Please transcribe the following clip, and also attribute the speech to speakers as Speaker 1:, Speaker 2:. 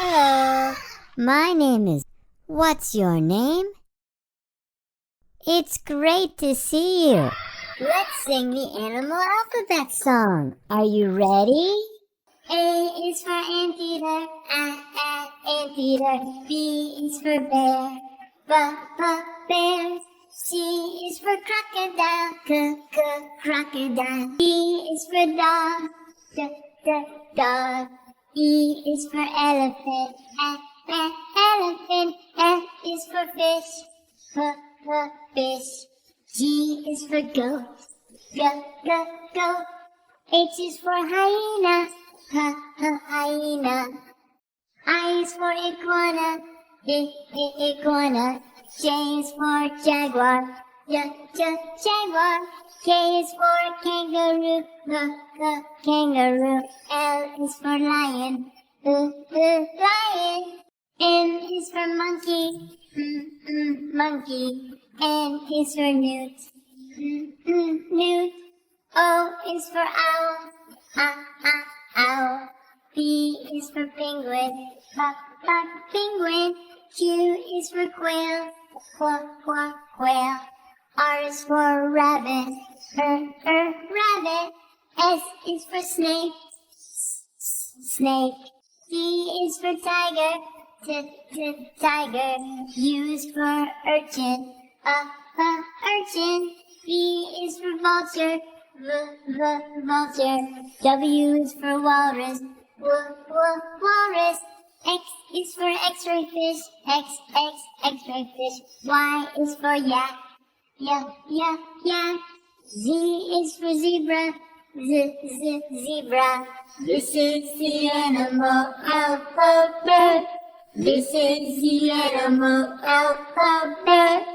Speaker 1: Hello, my name is. What's your name? It's great to see you. Let's sing the animal alphabet song. Are you ready? A is for anteater, anteater. B is for bear, bear. C is for crocodile, crocodile. D is for dog, dog. E is for elephant, elephant. F is for fish, fish. G is for goat, goat. H is for hyena, hyena. I is for iguana, iguana. J is for jaguar, jaguar. K is for kangaroo, kangaroo. L is for lion, lion. M is for monkey, monkey. N is for newt, newt. O is for owl, owl. P is for penguin, penguin. Q is for quail, quail. R is for rabbit, rabbit. S is for snake, snake. T is for tiger, tiger. U is for urchin, urchin. V is for vulture, vulture. W is for walrus, walrus. X is for x-ray fish, x-ray fish. Y is for yak, yak. Z is for zebra, zebra. This is the animal alphabet. This is the animal alphabet.